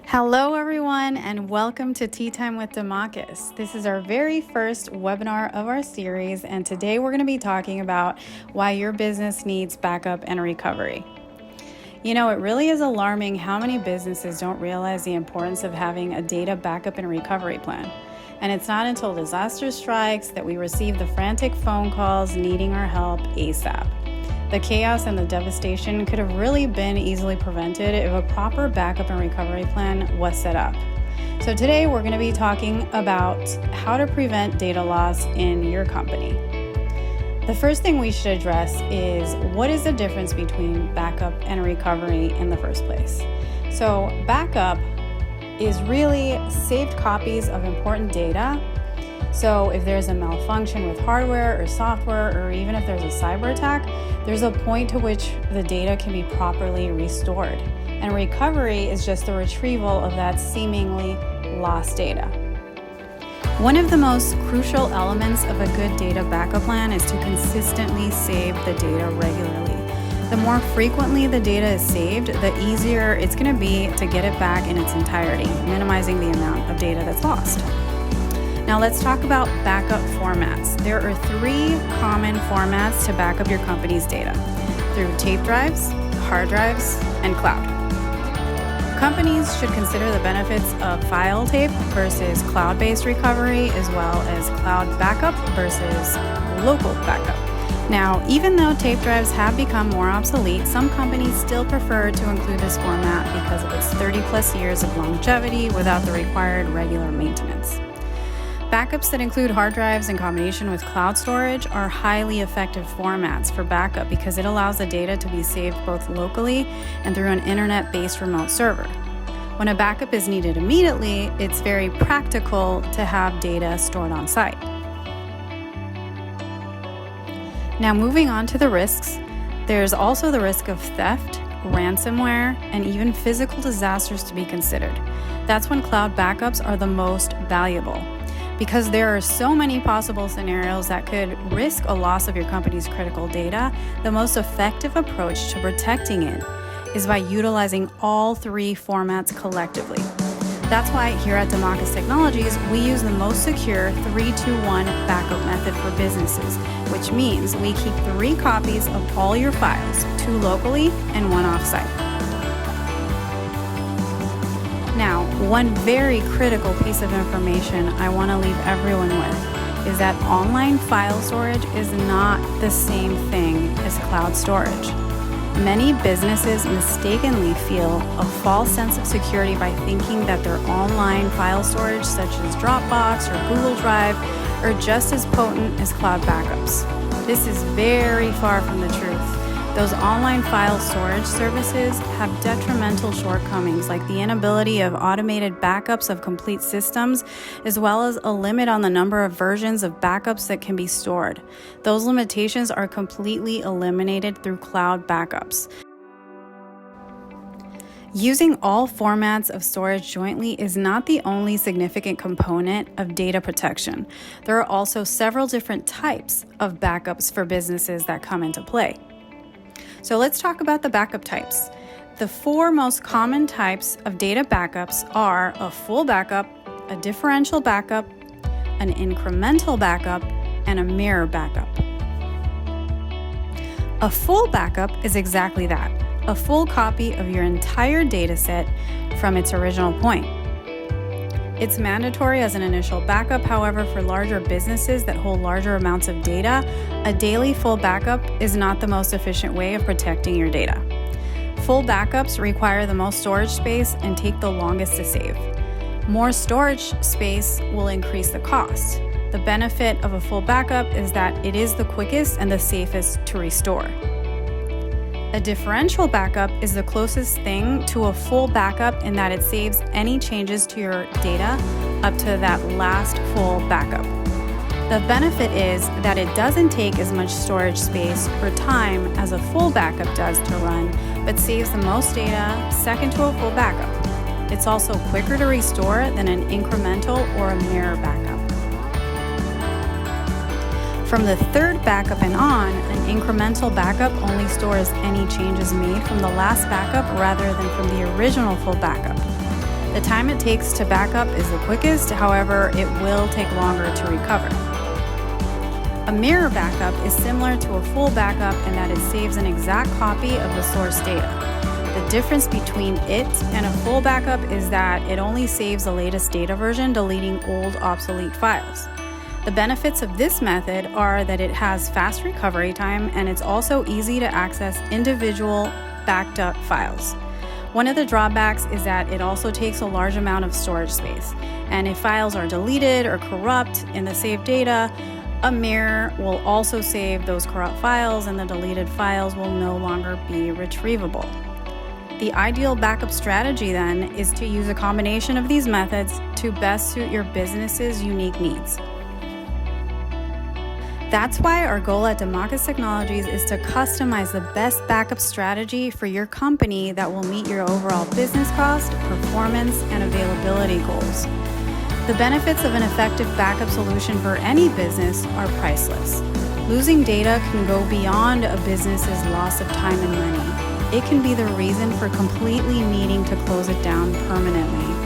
Hello everyone and welcome to Tea Time with Demakis. This is our very first webinar of our series, and today we're going to be talking about why your business needs backup and recovery. You know, it really is alarming how many businesses don't realize the importance of having a data backup and recovery plan. And it's not until disaster strikes that we receive the frantic phone calls needing our help ASAP. The chaos and the devastation could have really been easily prevented if a proper backup and recovery plan was set up. So today we're going to be talking about how to prevent data loss in your company. The first thing we should address is what is the difference between backup and recovery in the first place. So backup is really saved copies of important data. So if there's a malfunction with hardware or software, or even if there's a cyber attack, there's a point to which the data can be properly restored. And recovery is just the retrieval of that seemingly lost data. One of the most crucial elements of a good data backup plan is to consistently save the data regularly. The more frequently the data is saved, the easier it's going to be to get it back in its entirety, minimizing the amount of data that's lost. Now let's talk about backup formats. There are 3 common formats to back up your company's data: through tape drives, hard drives, and cloud. Companies should consider the benefits of file tape versus cloud-based recovery, as well as cloud backup versus local backup. Now, even though tape drives have become more obsolete, some companies still prefer to include this format because of its 30+ years of longevity without the required regular maintenance. Backups that include hard drives in combination with cloud storage are highly effective formats for backup because it allows the data to be saved both locally and through an internet-based remote server. When a backup is needed immediately, it's very practical to have data stored on site. Now, moving on to the risks, there's also the risk of theft, ransomware, and even physical disasters to be considered. That's when cloud backups are the most valuable, because there are so many possible scenarios that could risk a loss of your company's critical data. The most effective approach to protecting it is by utilizing all 3 formats collectively. That's why here at Demakis Technologies, we use the most secure 3-2-1 backup method for businesses, which means we keep 3 copies of all your files, 2 locally and 1 offsite. Now, one very critical piece of information I want to leave everyone with is that online file storage is not the same thing as cloud storage. Many businesses mistakenly feel a false sense of security by thinking that their online file storage, such as Dropbox or Google Drive, are just as potent as cloud backups. This is very far from the truth. Those online file storage services have detrimental shortcomings, like the inability of automated backups of complete systems, as well as a limit on the number of versions of backups that can be stored. Those limitations are completely eliminated through cloud backups. Using all formats of storage jointly is not the only significant component of data protection. There are also several different types of backups for businesses that come into play. So let's talk about the backup types. The 4 most common types of data backups are a full backup, a differential backup, an incremental backup, and a mirror backup. A full backup is exactly that, a full copy of your entire data set from its original point. It's mandatory as an initial backup. However, for larger businesses that hold larger amounts of data, a daily full backup is not the most efficient way of protecting your data. Full backups require the most storage space and take the longest to save. More storage space will increase the cost. The benefit of a full backup is that it is the quickest and the safest to restore. A differential backup is the closest thing to a full backup in that it saves any changes to your data up to that last full backup. The benefit is that it doesn't take as much storage space or time as a full backup does to run, but saves the most data second to a full backup. It's also quicker to restore than an incremental or a mirror backup. From the 3rd backup and on, an incremental backup only stores any changes made from the last backup rather than from the original full backup. The time it takes to back up is the quickest, however, it will take longer to recover. A mirror backup is similar to a full backup in that it saves an exact copy of the source data. The difference between it and a full backup is that it only saves the latest data version, deleting old, obsolete files. The benefits of this method are that it has fast recovery time and it's also easy to access individual backed up files. One of the drawbacks is that it also takes a large amount of storage space, and if files are deleted or corrupt in the saved data, a mirror will also save those corrupt files and the deleted files will no longer be retrievable. The ideal backup strategy then is to use a combination of these methods to best suit your business's unique needs. That's why our goal at Demakis Technologies is to customize the best backup strategy for your company that will meet your overall business cost, performance, and availability goals. The benefits of an effective backup solution for any business are priceless. Losing data can go beyond a business's loss of time and money. It can be the reason for completely needing to close it down permanently.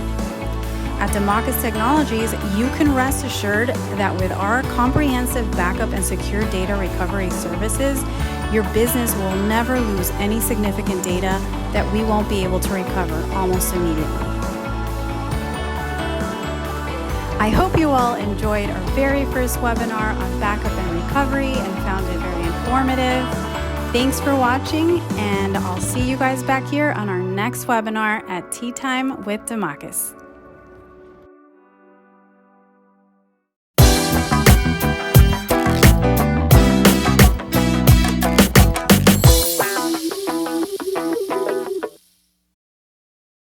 At Demakis Technologies, you can rest assured that with our comprehensive backup and secure data recovery services, your business will never lose any significant data that we won't be able to recover almost immediately. I hope you all enjoyed our very first webinar on backup and recovery and found it very informative. Thanks for watching, and I'll see you guys back here on our next webinar at Tea Time with Demakis.